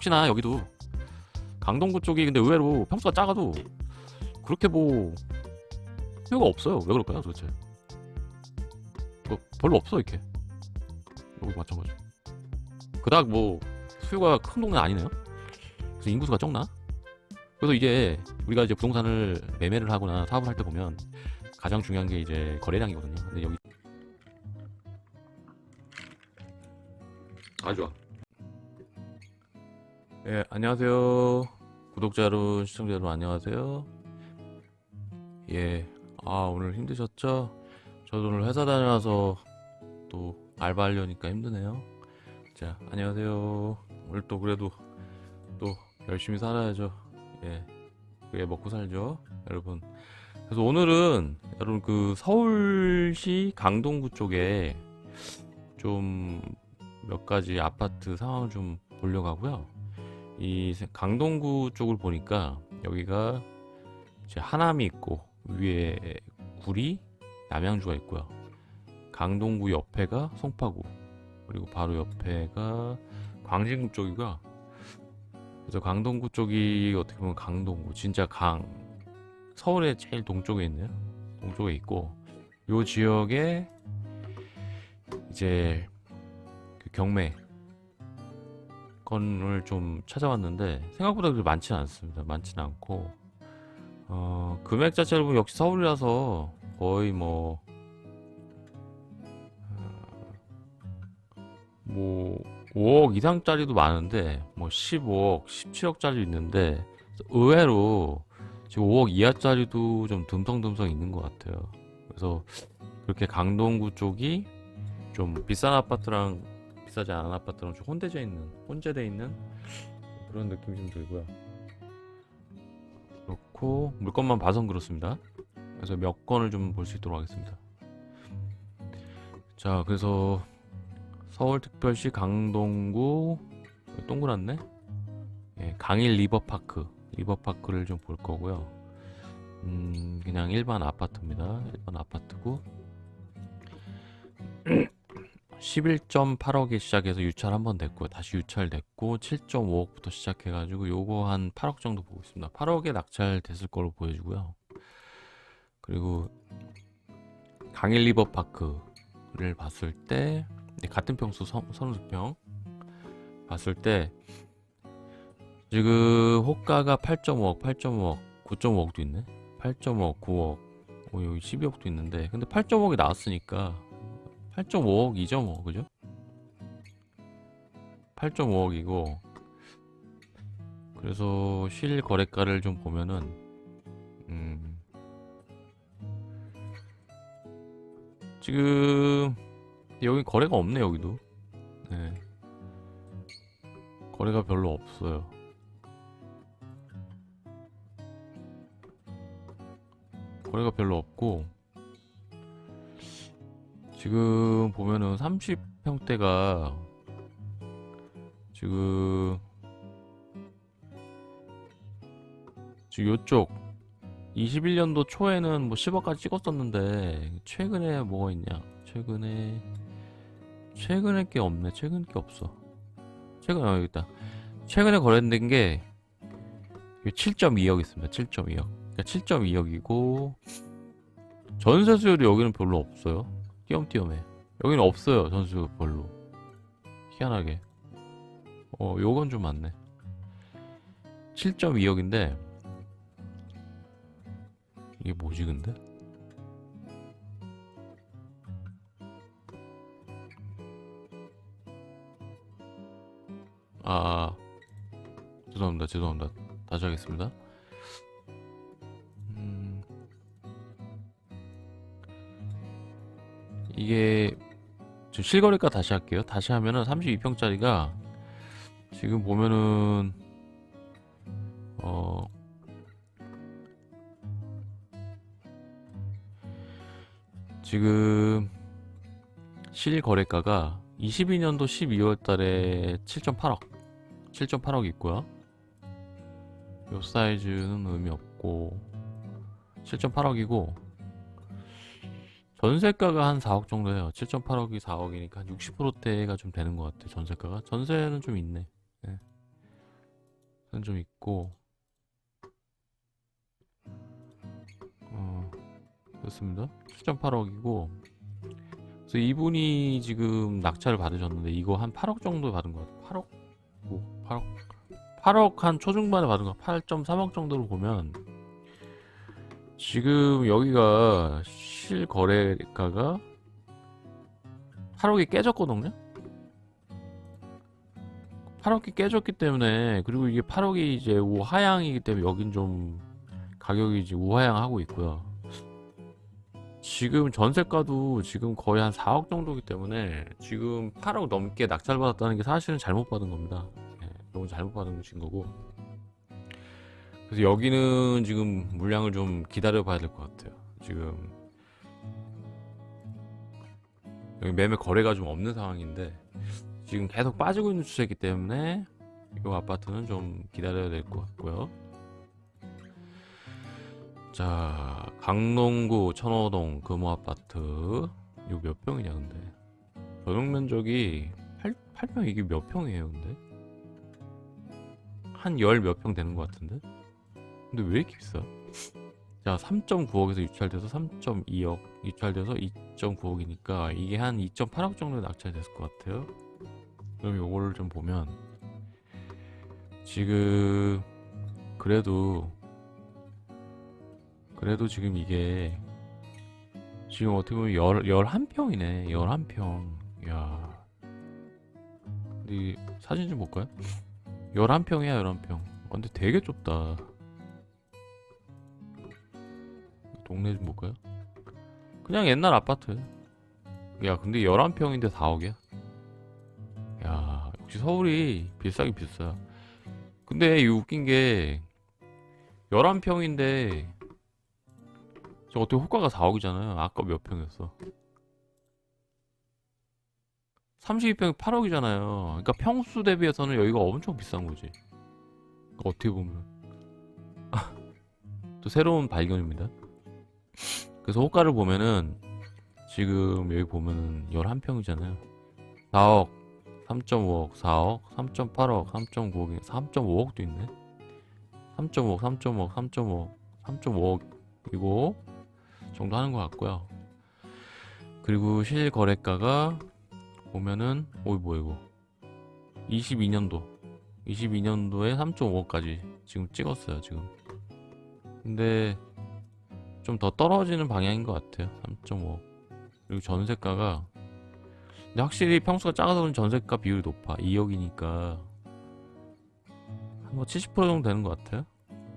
역시나 여기도 강동구 쪽이 근데 의외로 평수가 작아도 그렇게 뭐 수요가 없어요. 왜 그럴까요 도대체? 뭐 별로 없어 이렇게. 여기도 마찬가지. 그닥 뭐 수요가 큰 동네는 아니네요. 그래서 인구수가 적나? 그래서 이게 우리가 이제 부동산을 매매를 하거나 사업을 할 때 보면 가장 중요한 게 이제 거래량이거든요. 근데 여기 아주 좋아. 예, 안녕하세요. 구독자 여러분, 시청자 여러분 안녕하세요. 예, 오늘 힘드셨죠? 저도 오늘 회사 다녀와서 또 알바하려니까 힘드네요. 자, 안녕하세요. 오늘 또 그래도 또 열심히 살아야죠. 예, 그게 먹고 살죠, 여러분. 그래서 오늘은 여러분 그 서울시 강동구 쪽에 좀 몇 가지 아파트 상황을 좀 보려고 하고요. 이 강동구 쪽을 보니까 여기가 이제 하남이 있고 위에 구리, 남양주가 있고요. 강동구 옆에가 송파구, 그리고 바로 옆에가 광진구 쪽이고요. 그래서 강동구 쪽이 어떻게 보면 강동구, 진짜 서울의 제일 동쪽에 있네요. 동쪽에 있고 요 지역에 이제 그 경매 건을 좀 찾아왔는데 생각보다 그렇게 많지는 않습니다. 많지는 않고 금액 자체를 보면 역시 서울이라서 거의 뭐 5억 이상짜리도 많은데 뭐 15억, 17억짜리 있는데 의외로 지금 5억 이하짜리도 좀 듬성듬성 있는 것 같아요. 그래서 그렇게 강동구 쪽이 좀 비싼 아파트랑 비싸지 않은 아파트랑 좀 혼재돼 있는 그런 느낌이 좀 들고요. 그렇고 물건만 봐선 그렇습니다. 그래서 몇 건을 좀 볼 수 있도록 하겠습니다. 자, 그래서 서울특별시 강동구 동그랗네. 예, 강일 리버파크를 좀 볼 거고요. 그냥 일반 아파트입니다. 일반 아파트고 11.8억에 시작해서 유찰 한 번 됐고요. 다시 유찰됐고 7.5억부터 시작해가지고 요거 한 8억 정도 보고 있습니다. 8억에 낙찰됐을 걸로 보여지고요. 그리고 강일 리버파크를 봤을 때 같은 평수 30평 봤을 때 지금 호가가 8.5억, 9.5억도 있네. 8.5억, 9억, 여기 12억도 있는데 근데 8.5억이 나왔으니까 8.5억, 2.5, 그죠? 8.5억이고 그래서 실거래가를 좀 보면은 지금 여기 거래가 없네. 여기도 네. 거래가 별로 없어요. 거래가 별로 없고 지금 보면은 30평대가 지금 요쪽 21년도 초에는 뭐 10억까지 찍었었는데 최근에 뭐가 있냐? 최근에 게 없네. 최근 게 없어. 여기 있다. 최근에 거래된 게 7.2억 있습니다. 7.2억. 그러니까 7.2억이고 전세 수요도 여기는 별로 없어요. 띄엄띄엄해. 여기는 없어요. 전수 별로. 희한하게. 요건 좀 많네. 7.2억인데 이게 뭐지 근데? 죄송합니다. 다시 하겠습니다. 이게 지금 실거래가 다시 할게요. 다시 하면은 32평짜리가 지금 보면은 지금 실거래가가 22년도 12월 달에 7.8억 있고요. 요 사이즈는 의미 없고 7.8억이고 전세가가 한 4억 정도 해요. 7.8억이 4억이니까 한 60%대가 좀 되는 것 같아. 전세가가. 전세는 좀 있네. 네. 좀 있고, 그렇습니다. 7.8억이고, 그래서 이분이 지금 낙찰을 받으셨는데 이거 한 8억 정도 받은 것 같아요. 8억? 뭐 8억 한 초중반에 받은 거 8.3억 정도로 보면 지금 여기가 실거래가가 8억이 깨졌거든요. 8억이 깨졌기 때문에, 그리고 이게 8억이 이제 우하향이기 때문에 여긴 좀 가격이 이제 우하향하고 있고요. 지금 전세가도 지금 거의 한 4억 정도이기 때문에 지금 8억 넘게 낙찰받았다는 게 사실은 잘못 받은 겁니다. 예, 너무 잘못 받은 것인 거고. 그래서 여기는 지금 물량을 좀 기다려 봐야 될 것 같아요. 지금 여기 매매 거래가 좀 없는 상황인데 지금 계속 빠지고 있는 추세이기 때문에 이 아파트는 좀 기다려야 될 것 같고요. 자, 강농구 천호동 금호아파트 이거 몇 평이냐 근데 전용 면적이 8평. 이게 몇 평이에요 근데? 한 열 몇 평 되는 것 같은데? 근데 왜 이렇게 비싸? 자, 3.9억에서 유찰돼서 3.2억, 유찰돼서 2.9억이니까 이게 한 2.8억 정도 낙찰됐을 것 같아요. 그럼 요거를 좀 보면 지금 그래도 지금 이게 지금 어떻게 보면 11평이네. 11평. 야, 근데 이 사진 좀 볼까요? 11평이야 11평. 근데 되게 좁다. 동네 좀 볼까요? 그냥 옛날 아파트. 야, 근데 11평인데 4억이야? 야, 역시 서울이 비싸긴 비싸. 근데 이 웃긴 게 11평인데 저 어떻게 호가가 4억이잖아요. 아까 몇 평이었어? 32평이 8억이잖아요. 그러니까 평수 대비해서는 여기가 엄청 비싼 거지. 어떻게 보면 또 새로운 발견입니다. 그래서 호가를 보면은 지금 여기 보면은 11평이잖아요. 4억, 3.5억, 4억, 3.8억, 3.9억, 3.5억도 있네. 3.5억, 3.5억, 3.5억, 3.5억이고 정도 하는 것 같고요. 그리고 실거래가가 보면은 뭐야 이거 22년도에 3.5억까지 지금 찍었어요 지금. 근데 좀 더 떨어지는 방향인 것 같아요. 3.5억. 그리고 전세가가 근데 확실히 평수가 작아서 그런 전세가 비율이 높아. 2억이니까 한 70% 정도 되는 것 같아요.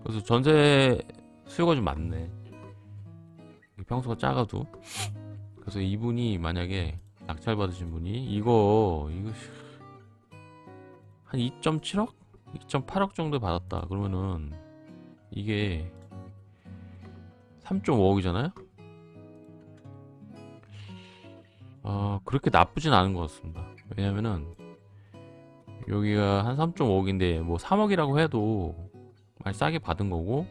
그래서 전세 수요가 좀 많네. 평수가 작아도. 그래서 이분이 만약에 낙찰 받으신 분이 이거 한 2.7억? 2.8억 정도 받았다. 그러면은 이게 3.5억이잖아요? 그렇게 나쁘진 않은 것 같습니다. 왜냐면은 여기가 한 3.5억인데 뭐 3억이라고 해도 많이 싸게 받은 거고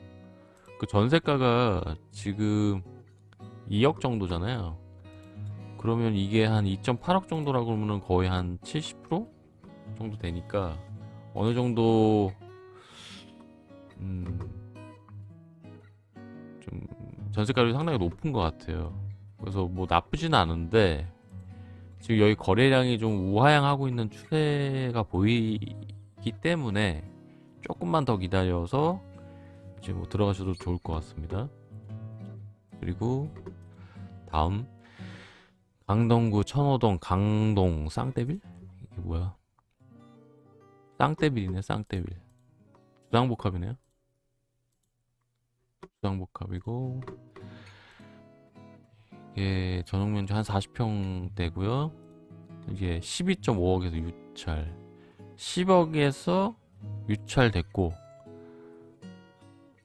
그 전세가가 지금 2억 정도잖아요. 그러면 이게 한 2.8억 정도라고 그러면은 거의 한 70% 정도 되니까 어느 정도 좀 전세가율이 상당히 높은 것 같아요. 그래서 뭐 나쁘지는 않은데 지금 여기 거래량이 좀 우하향하고 있는 추세가 보이기 때문에 조금만 더 기다려서 이제 뭐 들어가셔도 좋을 것 같습니다. 그리고 다음 강동구 천호동 강동 쌍떼빌? 이게 뭐야? 쌍떼빌이네 쌍떼빌. 주상복합이네요. 주상복합이고 이게 전용면적 한 40평대고요. 이게 12.5억에서 유찰 10억에서 유찰됐고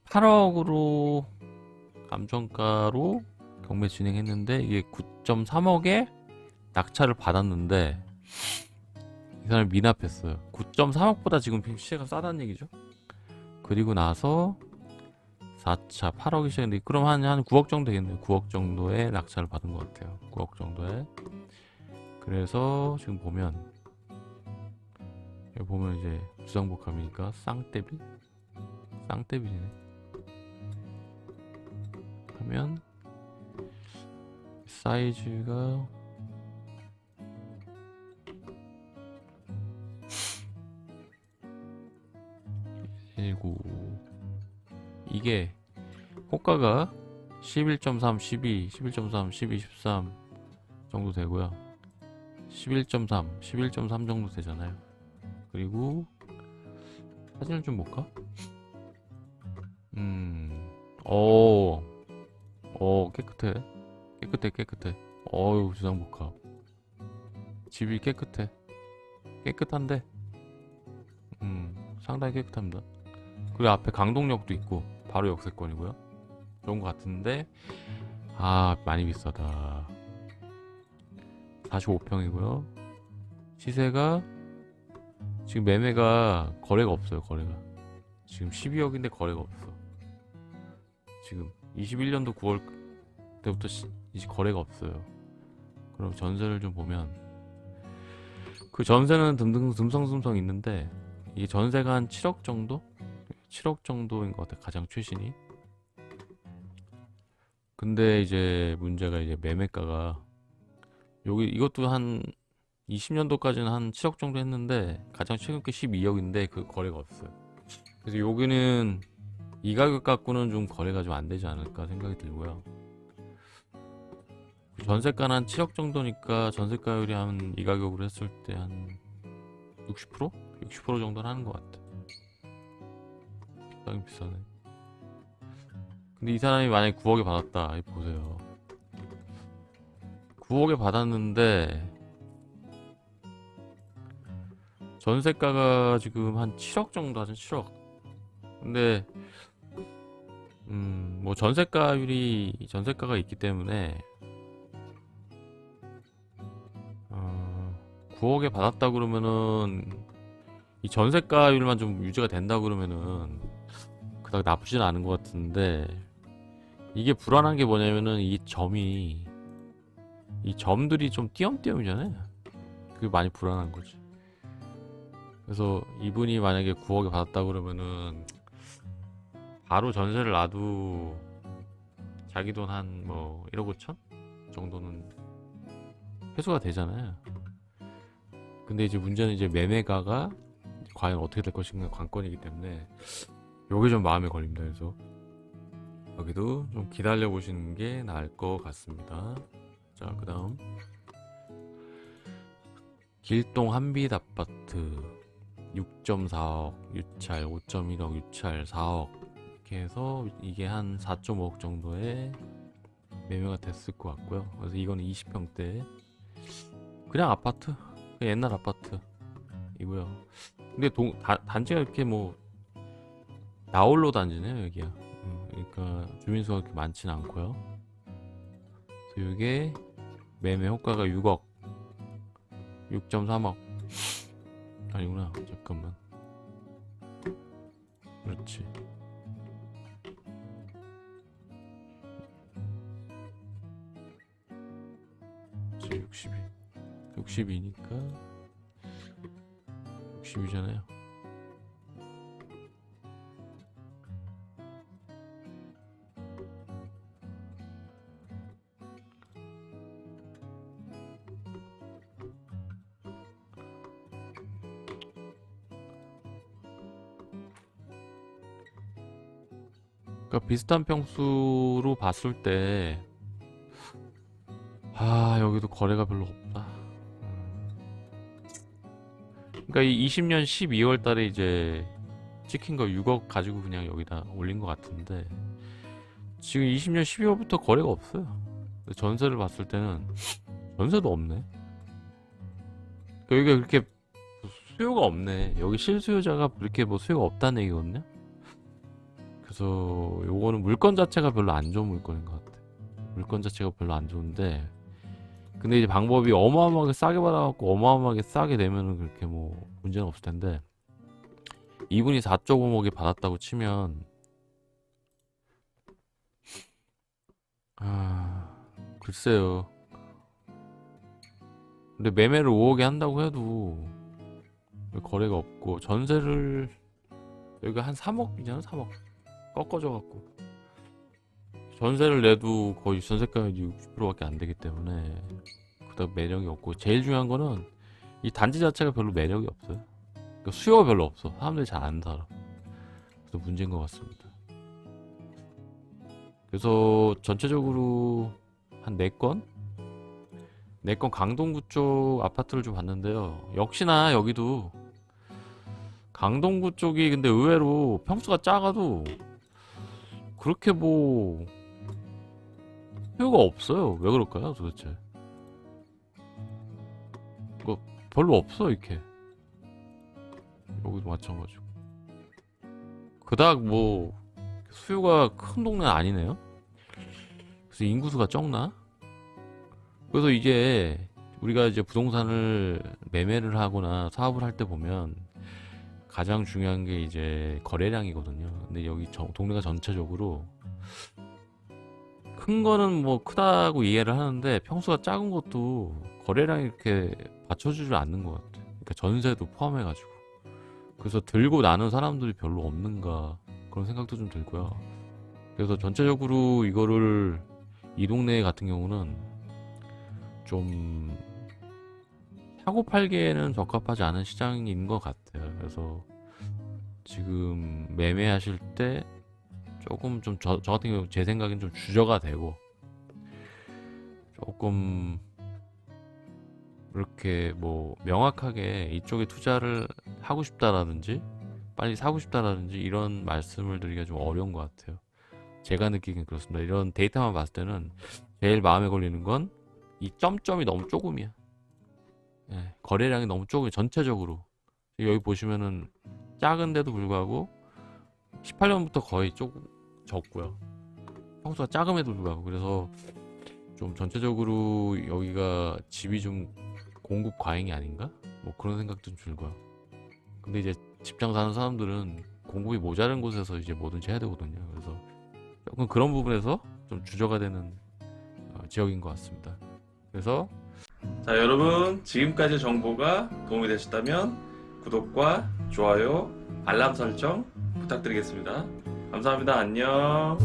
8억으로 감정가로 경매 진행했는데 이게 9.3억에 낙찰을 받았는데 이 사람이 미납했어요. 9.3억보다 지금 시세가 싸다는 얘기죠. 그리고 나서 4차 8억이 시작했는데 그럼 한 9억 정도 되겠네요. 9억 정도의 낙찰을 받은 것 같아요. 9억 정도에. 그래서 지금 보면 여기 보면 이제 주상복합이니까 쌍떼빌? 쌍떼빌이네. 하면 사이즈가 19. 이게 호가가 11.3, 12, 11.3, 12, 13 정도 되고요. 11.3, 11.3 정도 되잖아요. 그리고 사진을 좀 볼까? 오, 깨끗해. 깨끗해. 어유, 주상복합. 집이 깨끗해. 깨끗한데, 상당히 깨끗합니다. 그리고 앞에 강동역도 있고, 바로 역세권이고요. 좋은 것 같은데, 많이 비싸다. 45평이고요. 시세가, 지금 매매가, 거래가 없어요, 거래가. 지금 12억인데 거래가 없어. 지금 21년도 9월 때부터 이제 거래가 없어요. 그럼 전세를 좀 보면 그 전세는 듬성듬성 있는데 이게 전세가 한 7억 정도? 7억 정도인 것 같아, 가장 최신이. 근데 이제 문제가 이제 매매가가 이것도 한 20년도까지는 한 7억 정도 했는데 가장 최근 게 12억인데 그 거래가 없어요. 그래서 여기는 이 가격 갖고는 좀 거래가 좀 안 되지 않을까 생각이 들고요. 전세가는 한 7억 정도니까 전세가율이 한 이 가격으로 했을 때 한 60%? 60% 정도는 하는 것 같아. 비싸긴 비싸네. 근데 이 사람이 만약에 9억에 받았다. 이 보세요. 9억에 받았는데 전세가가 지금 한 7억 정도 하죠. 7억. 근데 뭐 전세가가 있기 때문에 9억에 받았다 그러면은 이 전세가율만 좀 유지가 된다 그러면은 그닥 나쁘진 않은 것 같은데 이게 불안한 게 뭐냐면은 이 점들이 좀 띄엄띄엄이잖아요. 그게 많이 불안한 거지. 그래서 이분이 만약에 9억에 받았다 그러면은 바로 전세를 놔도 자기 돈 한 뭐 1억 5천 정도는 회수가 되잖아요. 근데 이제 문제는 이제 매매가가 과연 어떻게 될 것인가 관건이기 때문에 요게 좀 마음에 걸립니다. 그래서 여기도 좀 기다려 보시는 게 나을 것 같습니다. 자, 그 다음 길동 한빛 아파트 6.4억 유찰, 5.1억 유찰, 4억 이렇게 해서 이게 한 4.5억 정도에 매매가 됐을 것 같고요. 그래서 이거는 20평대 그냥 아파트, 그냥 옛날 아파트이고요. 근데 단지가 이렇게 뭐 나홀로 단지네요, 여기야. 그러니까 주민수가 그렇게 많지는 않고요. 그래서 이게 매매 호가가 6억, 6.3억. 아니구나, 잠깐만. 그렇지. 62. 62니까 62잖아요. 그러니까 비슷한 평수로 봤을 때 여기도 거래가 별로 없다. 그러니까 이 20년 12월 달에 이제 찍힌 거 6억 가지고 그냥 여기다 올린 것 같은데 지금 20년 12월부터 거래가 없어요. 전세를 봤을 때는 전세도 없네. 그러니까 여기가 그렇게 수요가 없네. 여기 실수요자가 그렇게 뭐 수요가 없다는 얘기거든요. 그래서 요거는 물건 자체가 별로 안 좋은 물건인 것 같아. 물건 자체가 별로 안 좋은데 근데 이제 방법이 어마어마하게 싸게 받아갖고 어마어마하게 싸게 내면은 그렇게 뭐 문제는 없을 텐데 이분이 4.5억에 받았다고 치면 글쎄요. 근데 매매를 5억에 한다고 해도 거래가 없고 전세를 여기가 한 3억이잖아. 3억 꺾어져 갖고 전세를 내도 거의 전세가율이 60%밖에 안 되기 때문에 그다음 매력이 없고, 제일 중요한 거는 이 단지 자체가 별로 매력이 없어요. 그러니까 수요가 별로 없어. 사람들이 잘 안 살아. 그래서 문제인 것 같습니다. 그래서 전체적으로 한 4건? 4건 강동구 쪽 아파트를 좀 봤는데요. 역시나 여기도 강동구 쪽이 근데 의외로 평수가 작아도 그렇게 뭐 수요가 없어요. 왜 그럴까요, 도대체? 이거 별로 없어, 이렇게. 여기도 마찬가지고. 그닥 뭐 수요가 큰 동네는 아니네요. 그래서 인구수가 적나? 그래서 이게 우리가 이제 부동산을 매매를 하거나 사업을 할 때 보면 가장 중요한 게 이제 거래량이거든요. 근데 여기 동네가 전체적으로 큰 거는 뭐 크다고 이해를 하는데 평수가 작은 것도 거래량이 이렇게 받쳐주지 않는 것 같아요. 그러니까 전세도 포함해가지고. 그래서 들고 나는 사람들이 별로 없는가 그런 생각도 좀 들고요. 그래서 전체적으로 이거를 이 동네 같은 경우는 좀 사고 팔기에는 적합하지 않은 시장인 것 같아요. 그래서 지금 매매하실 때 조금 좀 저 같은 경우 제 생각엔 좀 주저가 되고, 조금 이렇게 뭐 명확하게 이쪽에 투자를 하고 싶다라든지 빨리 사고 싶다라든지 이런 말씀을 드리기가 좀 어려운 것 같아요. 제가 느끼긴 그렇습니다. 이런 데이터만 봤을 때는 제일 마음에 걸리는 건 이 점점이 너무 조금이야. 예, 거래량이 너무 조금, 전체적으로 여기 보시면은 작은데도 불구하고 18년부터 거의 조금 적고요. 평수가 작음에도 불구하고. 그래서 좀 전체적으로 여기가 집이 좀 공급 과잉이 아닌가? 뭐 그런 생각도 좀 들고요. 근데 이제 직장 사는 사람들은 공급이 모자른 곳에서 이제 뭐든지 해야 되거든요. 그래서 조금 그런 부분에서 좀 주저가 되는 지역인 것 같습니다. 그래서 자, 여러분, 지금까지 정보가 도움이 되셨다면 구독과 좋아요, 알람 설정 부탁드리겠습니다. 감사합니다. 안녕.